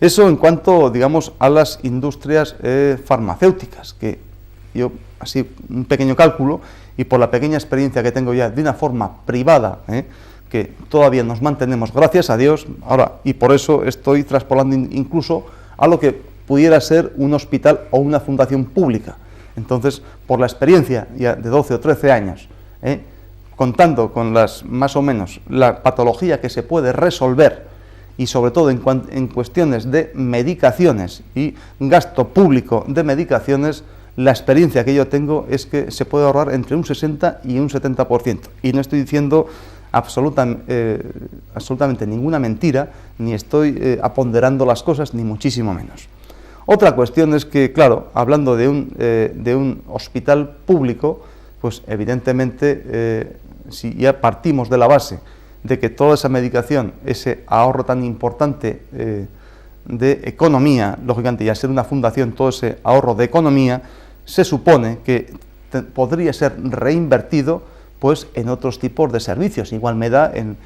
Eso en cuanto, digamos, a las industrias farmacéuticas, que yo, así, un pequeño cálculo, y por la pequeña experiencia que tengo ya de una forma privada, que todavía nos mantenemos, gracias a Dios, ahora, y por eso estoy traspolando incluso a lo que pudiera ser un hospital o una fundación pública. Entonces, por la experiencia ya de 12 o 13 años, contando con las, más o menos, la patología que se puede resolver, y sobre todo en cuestiones de medicaciones y gasto público de medicaciones, la experiencia que yo tengo es que se puede ahorrar entre un 60 y un 70%. Y no estoy diciendo absolutamente ninguna mentira, ni estoy aponderando las cosas, ni muchísimo menos. Otra cuestión es que, claro, hablando de un hospital público, pues evidentemente, si ya partimos de la base de que toda esa medicación, ese ahorro tan importante de economía, lógicamente, y al ser una fundación, todo ese ahorro de economía, se supone que podría ser reinvertido pues en otros tipos de servicios. Igual me da en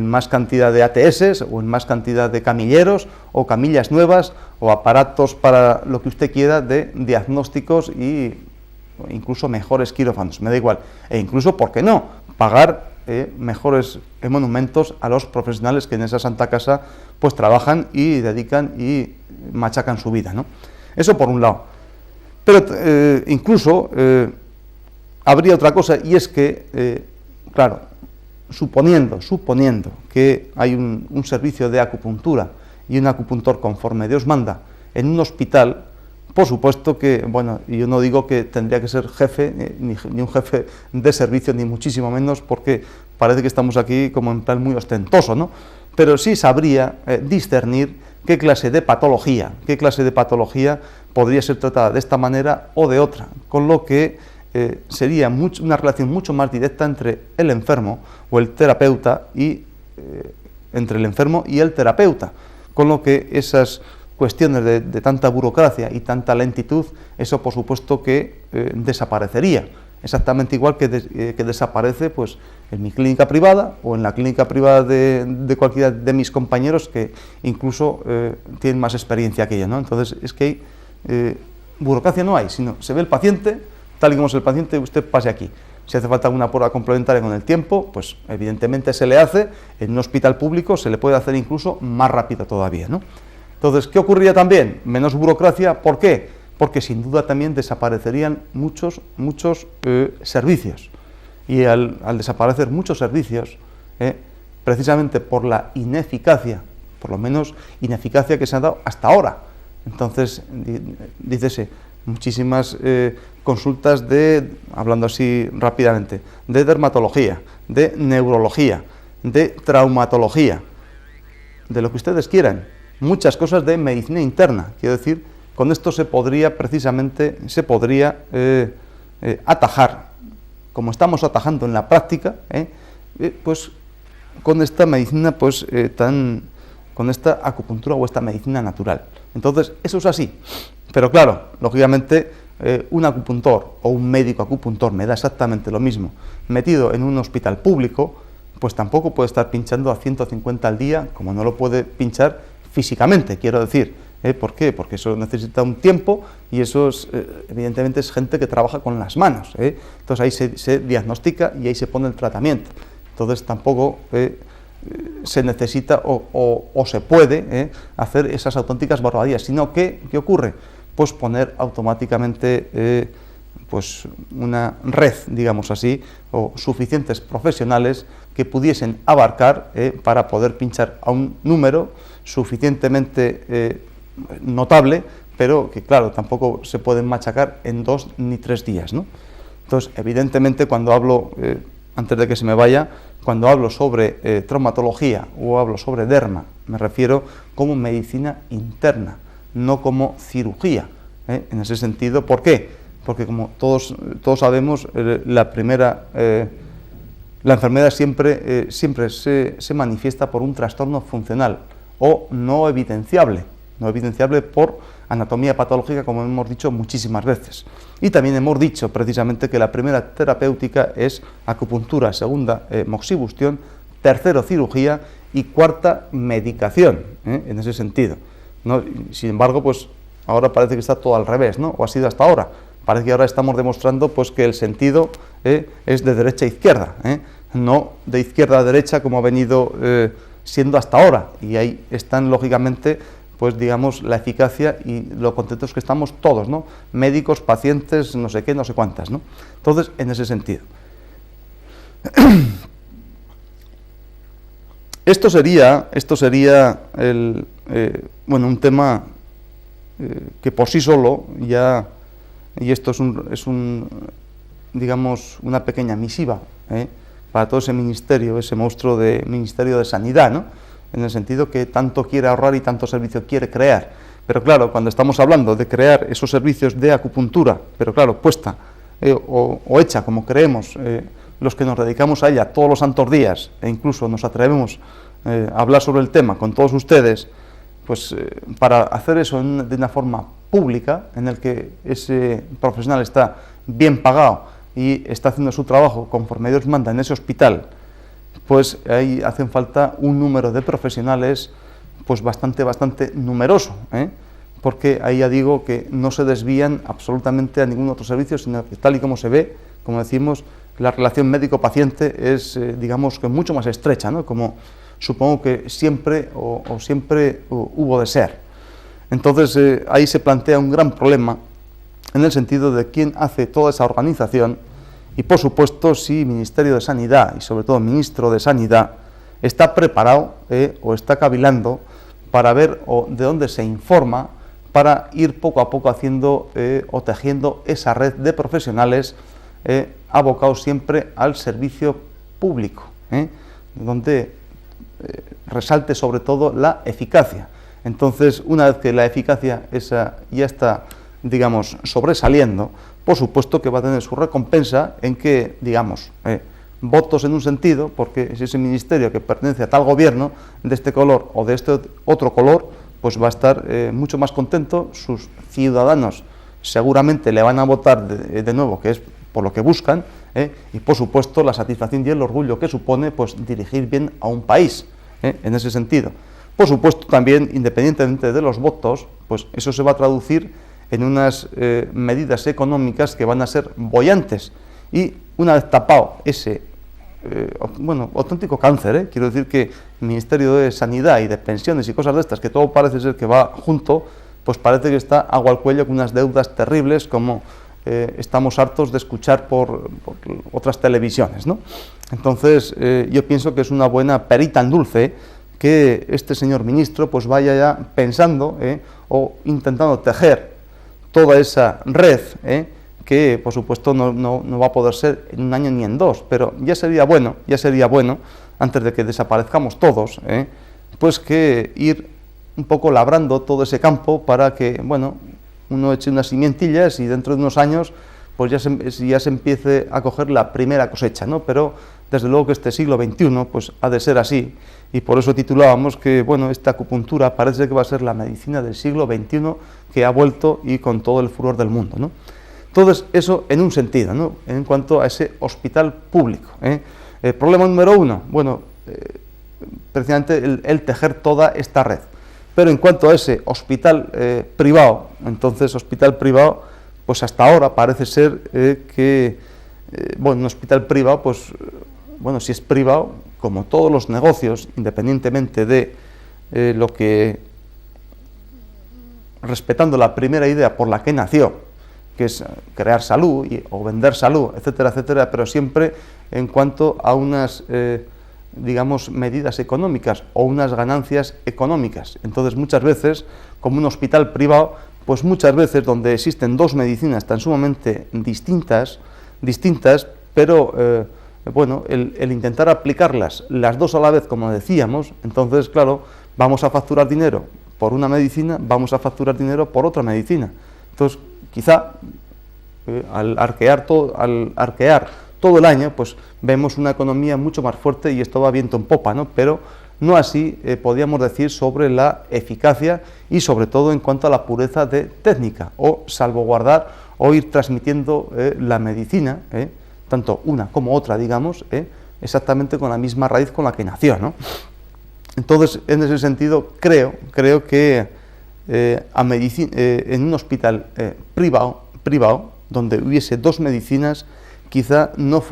más cantidad de ATS o en más cantidad de camilleros o camillas nuevas o aparatos para lo que usted quiera de diagnósticos y incluso mejores quirófanos, me da igual. E incluso, ¿por qué no?, pagar mejores monumentos a los profesionales que en esa Santa Casa pues trabajan y dedican y machacan su vida, ¿no? Eso por un lado. Pero incluso habría otra cosa, y es que, claro, suponiendo que hay un servicio de acupuntura y un acupuntor conforme Dios manda en un hospital, por supuesto que, bueno, yo no digo que tendría que ser jefe, ni un jefe de servicio, ni muchísimo menos, porque parece que estamos aquí como en plan muy ostentoso, ¿no? Pero sí sabría discernir qué clase de patología podría ser tratada de esta manera o de otra, con lo que sería una relación mucho más directa entre el enfermo o el terapeuta y entre el enfermo y el terapeuta, con lo que esas cuestiones de tanta burocracia y tanta lentitud, eso por supuesto que desaparecería, exactamente igual que desaparece pues en mi clínica privada o en la clínica privada de cualquiera de mis compañeros que incluso tienen más experiencia que yo, ¿no? Entonces es que hay, burocracia no hay, sino se ve el paciente, tal y como es el paciente, usted pase aquí. Si hace falta alguna prueba complementaria con el tiempo, pues evidentemente se le hace, en un hospital público se le puede hacer incluso más rápido todavía, ¿no? Entonces, ¿qué ocurriría también? Menos burocracia. ¿Por qué? Porque sin duda también desaparecerían muchos servicios. Y al desaparecer muchos servicios, precisamente por la ineficacia, por lo menos ineficacia que se ha dado hasta ahora. Entonces, dícese, muchísimas consultas hablando así rápidamente, de dermatología, de neurología, de traumatología, de lo que ustedes quieran. Muchas cosas de medicina interna, quiero decir, con esto se podría atajar, como estamos atajando en la práctica, pues con esta medicina, pues con esta acupuntura o esta medicina natural. Entonces, eso es así, pero claro, lógicamente, un acupuntor o un médico acupuntor, me da exactamente lo mismo, metido en un hospital público, pues tampoco puede estar pinchando a 150 al día, como no lo puede pinchar físicamente, quiero decir. ¿Por qué? Porque eso necesita un tiempo y eso es, evidentemente es gente que trabaja con las manos. Entonces ahí se diagnostica y ahí se pone el tratamiento. Entonces tampoco se necesita o se puede hacer esas auténticas barbaridades, sino que, ¿qué ocurre? Pues poner automáticamente pues una red, digamos así, o suficientes profesionales que pudiesen abarcar para poder pinchar a un número suficientemente notable, pero que claro, tampoco se pueden machacar en 2 ni 3 días, ¿no? Entonces, evidentemente, cuando hablo, antes de que se me vaya, cuando hablo sobre traumatología o hablo sobre derma, me refiero como medicina interna, no como cirugía, en ese sentido. ¿Por qué? Porque como todos sabemos, la enfermedad siempre se manifiesta por un trastorno funcional o no evidenciable por anatomía patológica, como hemos dicho muchísimas veces. Y también hemos dicho precisamente que la primera terapéutica es acupuntura, segunda moxibustión, tercero cirugía y cuarta medicación, en ese sentido. ¿no? Sin embargo, pues ahora parece que está todo al revés, ¿no? O ha sido hasta ahora. Parece que ahora estamos demostrando pues que el sentido es de derecha a izquierda, no de izquierda a derecha como ha venido siendo hasta ahora. Y ahí están, lógicamente, pues digamos, la eficacia y lo contentos que estamos todos, ¿no? Médicos, pacientes, no sé qué, no sé cuántas, ¿no? Entonces, en ese sentido. Esto sería bueno, un tema que por sí solo ya, y esto es digamos, una pequeña misiva para todo ese ministerio, ese monstruo de Ministerio de Sanidad, ¿no? En el sentido que tanto quiere ahorrar y tanto servicio quiere crear. Pero claro, cuando estamos hablando de crear esos servicios de acupuntura, pero claro, puesta o hecha como creemos los que nos dedicamos a ella todos los santos días, e incluso nos atrevemos a hablar sobre el tema con todos ustedes, pues para hacer eso de una forma pública, en el que ese profesional está bien pagado y está haciendo su trabajo conforme Dios manda en ese hospital, pues ahí hacen falta un número de profesionales pues bastante numeroso, porque ahí ya digo que no se desvían absolutamente a ningún otro servicio, sino que tal y como se ve, como decimos, la relación médico-paciente es, digamos, que mucho más estrecha, ¿no? Como supongo que siempre siempre hubo de ser. Entonces ahí se plantea un gran problema en el sentido de quién hace toda esa organización y, por supuesto, si Ministerio de Sanidad y sobre todo Ministro de Sanidad está preparado o está cavilando para ver de dónde se informa para ir poco a poco haciendo o tejiendo esa red de profesionales abocados siempre al servicio público, donde resalte sobre todo la eficacia. Entonces, una vez que la eficacia esa ya está, digamos, sobresaliendo, por supuesto que va a tener su recompensa en que, digamos, votos en un sentido, porque si ese ministerio que pertenece a tal gobierno de este color o de este otro color, pues va a estar mucho más contento, sus ciudadanos seguramente le van a votar de nuevo, que es por lo que buscan, y por supuesto la satisfacción y el orgullo que supone pues dirigir bien a un país, en ese sentido. Por supuesto también, independientemente de los votos, pues eso se va a traducir en unas medidas económicas que van a ser bollantes, y una vez tapado ese bueno, auténtico cáncer, quiero decir que el Ministerio de Sanidad y de pensiones y cosas de estas, que todo parece ser que va junto, pues parece que está agua al cuello con unas deudas terribles como estamos hartos de escuchar por otras televisiones, ¿no? Entonces yo pienso que es una buena perita en dulce que este señor ministro pues vaya ya pensando o intentando tejer toda esa red, que por supuesto no va a poder ser en un año ni en dos, pero ya sería bueno, antes de que desaparezcamos todos, pues que ir un poco labrando todo ese campo para que, bueno, uno eche unas simientillas y dentro de unos años pues ya se empiece a coger la primera cosecha, ¿no? Pero desde luego que este siglo XXI pues ha de ser así, y por eso titulábamos que, bueno, esta acupuntura parece que va a ser la medicina del siglo XXI que ha vuelto y con todo el furor del mundo, ¿no? Entonces, eso en un sentido, ¿no? En cuanto a ese hospital público. El problema número uno, bueno, precisamente el tejer toda esta red. Pero en cuanto a ese hospital privado, entonces hospital privado, pues hasta ahora parece ser que, bueno, un hospital privado, pues, bueno, si es privado, como todos los negocios, independientemente de lo que, respetando la primera idea por la que nació, que es crear salud o vender salud, etcétera, etcétera, pero siempre en cuanto a unas, digamos, medidas económicas o unas ganancias económicas. Entonces, muchas veces, como un hospital privado, pues muchas veces donde existen dos medicinas tan sumamente distintas, pero, bueno, el intentar aplicarlas las dos a la vez, como decíamos, entonces, claro, vamos a facturar dinero por una medicina, vamos a facturar dinero por otra medicina. Entonces, quizá al arquear todo el año, pues vemos una economía mucho más fuerte y esto va viento en popa, ¿no? Pero no así podríamos decir sobre la eficacia y sobre todo en cuanto a la pureza de técnica, o salvaguardar o ir transmitiendo la medicina, tanto una como otra, digamos, exactamente con la misma raíz con la que nació, ¿no? Entonces, en ese sentido, creo que en un hospital privado, donde hubiese dos medicinas, quizá no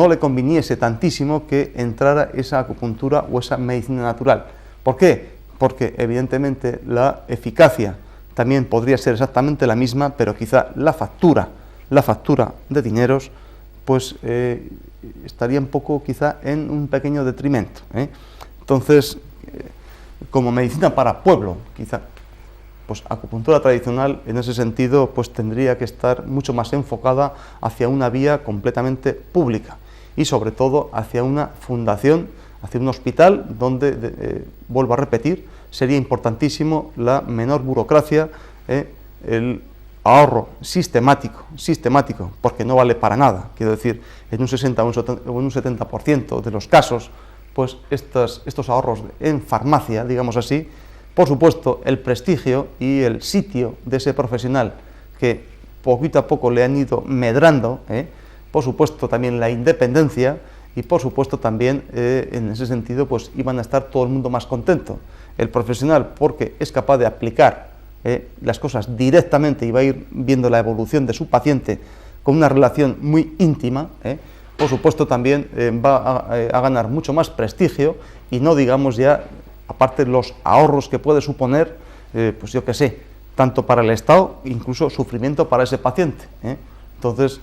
le conviniese tantísimo que entrara esa acupuntura o esa medicina natural. ¿Por qué? Porque evidentemente la eficacia también podría ser exactamente la misma, pero quizá la factura de dineros, pues estaría un poco quizá en un pequeño detrimento. Entonces, como medicina para pueblo, quizá, pues acupuntura tradicional en ese sentido pues tendría que estar mucho más enfocada hacia una vía completamente pública y sobre todo hacia una fundación, hacia un hospital donde, vuelvo a repetir, sería importantísimo la menor burocracia, el ahorro sistemático, porque no vale para nada, quiero decir, en un 60 o un 70% de los casos, pues estos ahorros en farmacia, digamos así, por supuesto, el prestigio y el sitio de ese profesional que poquito a poco le han ido medrando, por supuesto también la independencia y por supuesto también en ese sentido pues iban a estar todo el mundo más contento. El profesional porque es capaz de aplicar las cosas directamente y va a ir viendo la evolución de su paciente con una relación muy íntima, por supuesto también va a ganar mucho más prestigio y no digamos ya aparte los ahorros que puede suponer, pues yo qué sé, tanto para el Estado, incluso sufrimiento para ese paciente. Entonces,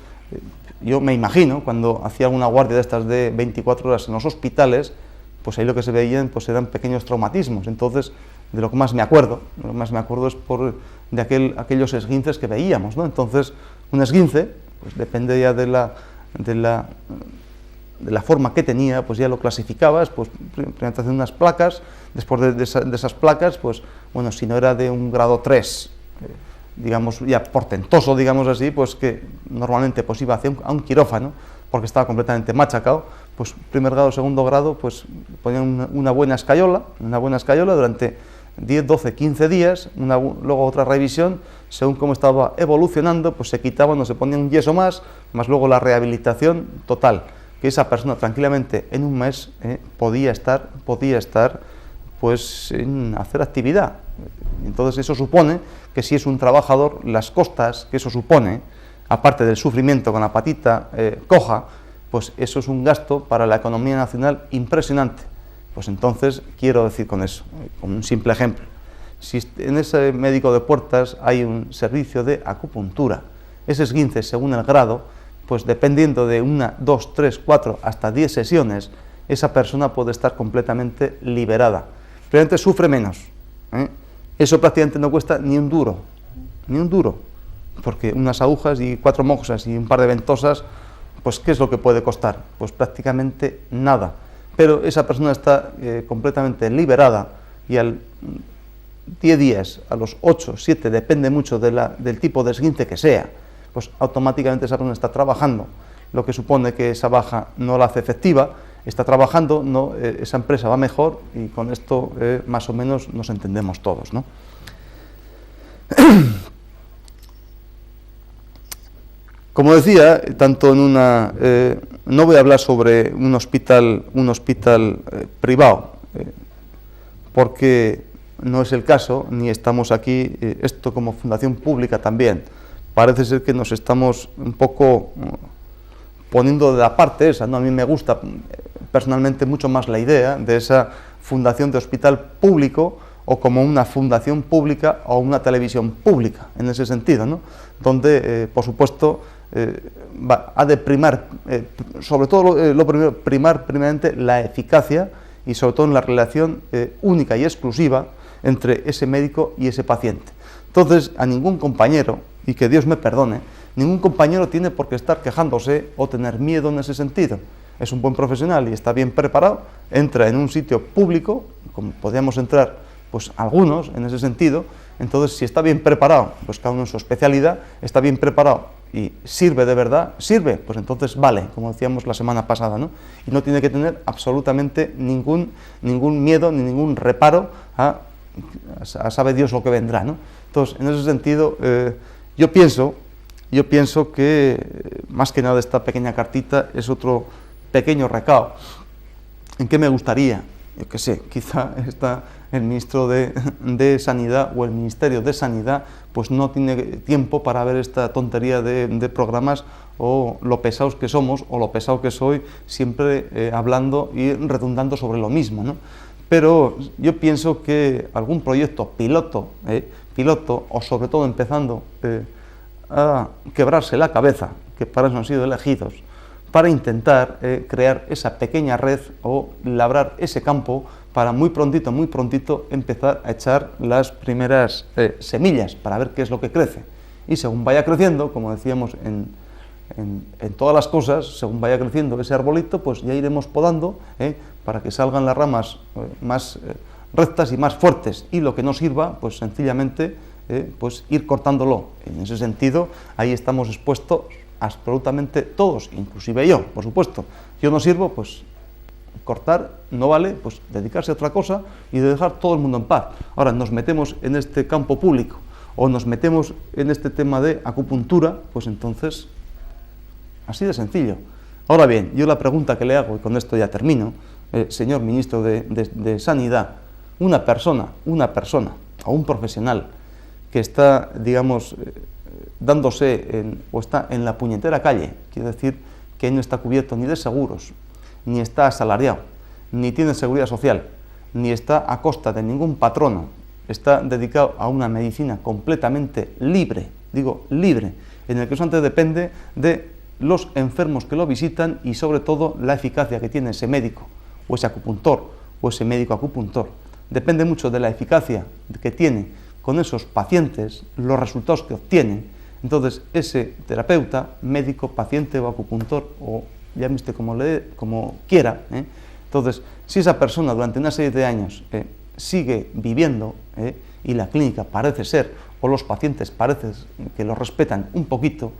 yo me imagino, cuando hacía una guardia de estas de 24 horas en los hospitales, pues ahí lo que se veían pues eran pequeños traumatismos. Entonces, de lo que más me acuerdo es de aquellos esguinces que veíamos, ¿no? Entonces, un esguince, pues depende ya de la forma que tenía, pues ya lo clasificabas, pues primero te hacían unas placas, después de esas placas, pues bueno, si no era de un grado 3, digamos ya portentoso, digamos así, pues que normalmente pues iba a un quirófano, porque estaba completamente machacado, pues primer grado, segundo grado, pues ponían una buena escayola durante 10, 12, 15 días, luego otra revisión, según cómo estaba evolucionando, pues se quitaban o se ponía un yeso más luego la rehabilitación total, que esa persona tranquilamente en un mes podía estar pues en hacer actividad. Entonces eso supone que si es un trabajador, las costas que eso supone, aparte del sufrimiento con la patita coja, pues eso es un gasto para la economía nacional impresionante. Pues entonces, quiero decir con eso, con un simple ejemplo, si en ese médico de puertas hay un servicio de acupuntura, ese esguince según el grado, pues dependiendo de 1, 2, 3, 4, hasta 10 sesiones, esa persona puede estar completamente liberada. Realmente sufre menos. Eso prácticamente no cuesta ni un duro, porque unas agujas y 4 moxas y un par de ventosas, pues ¿qué es lo que puede costar? Pues prácticamente nada. Pero esa persona está completamente liberada y al 10 días, a los 8, 7, depende mucho del tipo de esguince que sea, pues automáticamente esa persona está trabajando, lo que supone que esa baja no la hace efectiva, está trabajando, esa empresa va mejor y con esto más o menos nos entendemos todos, ¿no? Como decía, tanto en no voy a hablar sobre un hospital privado, porque no es el caso, ni estamos aquí, esto como fundación pública también. Parece ser que nos estamos un poco poniendo de la parte esa, ¿no? A mí me gusta personalmente mucho más la idea de esa fundación de hospital público o como una fundación pública o una televisión pública, en ese sentido, ¿no? Donde, por supuesto, ha de primar, sobre todo lo primero, primeramente la eficacia y sobre todo en la relación única y exclusiva entre ese médico y ese paciente. Entonces, a ningún compañero, y que Dios me perdone, ningún compañero tiene por qué estar quejándose o tener miedo en ese sentido. Es un buen profesional y está bien preparado, entra en un sitio público, como podríamos entrar pues algunos en ese sentido. Entonces, si está bien preparado, pues cada uno en su especialidad, está bien preparado y sirve de verdad, pues entonces vale, como decíamos la semana pasada, ¿no? Y no tiene que tener absolutamente ningún miedo ni ningún reparo a sabe Dios lo que vendrá, ¿no? Entonces, en ese sentido, yo pienso que más que nada esta pequeña cartita es otro pequeño recao. ¿En qué me gustaría? Yo qué sé, quizá el ministro de Sanidad o el Ministerio de Sanidad pues no tiene tiempo para ver esta tontería de programas, o lo pesados que somos o lo pesado que soy, siempre hablando y redundando sobre lo mismo, ¿no? Pero yo pienso que algún proyecto piloto, o sobre todo empezando a quebrarse la cabeza, que para eso han sido elegidos, para intentar crear esa pequeña red o labrar ese campo para muy prontito empezar a echar las primeras semillas para ver qué es lo que crece. Y según vaya creciendo, como decíamos en todas las cosas, según vaya creciendo ese arbolito, pues ya iremos podando para que salgan las ramas más rectas y más fuertes, y lo que no sirva, pues sencillamente pues ir cortándolo. En ese sentido, ahí estamos expuestos absolutamente todos, inclusive yo, por supuesto. Yo no sirvo, pues cortar, no vale, pues dedicarse a otra cosa y dejar todo el mundo en paz. Ahora nos metemos en este campo público o nos metemos en este tema de acupuntura, pues entonces, así de sencillo. Ahora bien, yo la pregunta que le hago, y con esto ya termino, señor ministro de Sanidad, una persona o un profesional que está, digamos, o está en la puñetera calle, quiere decir que no está cubierto ni de seguros, ni está asalariado, ni tiene seguridad social, ni está a costa de ningún patrono, está dedicado a una medicina completamente libre, digo libre, en el que solamente depende de los enfermos que lo visitan y sobre todo la eficacia que tiene ese médico, o ese acupuntor, o ese médico acupuntor. Depende mucho de la eficacia que tiene con esos pacientes, los resultados que obtienen. Entonces, ese terapeuta, médico, paciente o acupuntor, o llámese como quiera, entonces, si esa persona durante una serie de años sigue viviendo, y la clínica parece ser, o los pacientes parece que lo respetan un poquito,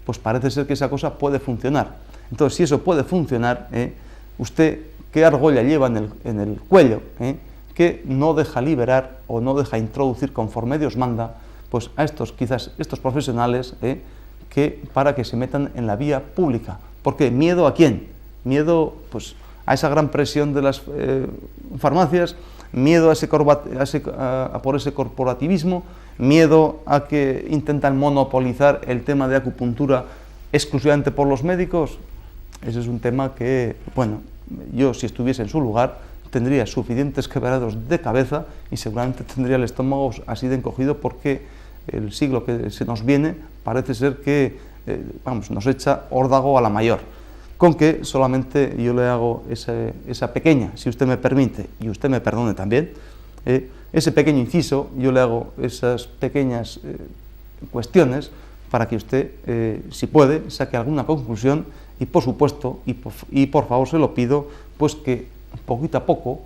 pues parece ser que esa cosa puede funcionar. Entonces, si eso puede funcionar, usted, ¿qué argolla lleva en el cuello? Que no deja liberar o no deja introducir conforme Dios manda, pues a estos profesionales para que se metan en la vía pública. ¿Por qué? ¿Miedo a quién? Miedo pues a esa gran presión de las farmacias, miedo a por ese corporativismo, miedo a que intentan monopolizar el tema de acupuntura exclusivamente por los médicos. Ese es un tema que, bueno, yo si estuviese en su lugar tendría suficientes quebraderos de cabeza y seguramente tendría el estómago así de encogido, porque el siglo que se nos viene parece ser que nos echa órdago a la mayor. Con que solamente yo le hago esa pequeña, si usted me permite, y usted me perdone también, ese pequeño inciso, yo le hago esas pequeñas cuestiones para que usted, si puede, saque alguna conclusión y, por supuesto, y por favor se lo pido, pues que poquito a poco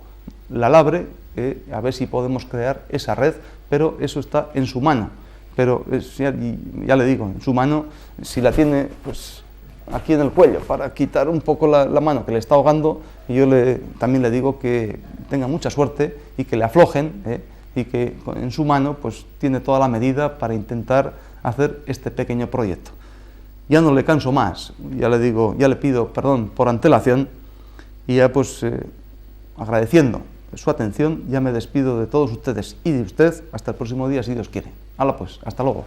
la labre, a ver si podemos crear esa red, pero eso está en su mano. Pero ya le digo, en su mano, si la tiene pues aquí en el cuello, para quitar un poco la mano que le está ahogando, y yo también le digo que tenga mucha suerte y que le aflojen, y que en su mano pues tiene toda la medida para intentar hacer este pequeño proyecto. Ya no le canso más, ya le digo, ya le pido perdón por antelación, y ya pues agradeciendo su atención, ya me despido de todos ustedes y de usted hasta el próximo día, si Dios quiere. Hala pues, hasta luego.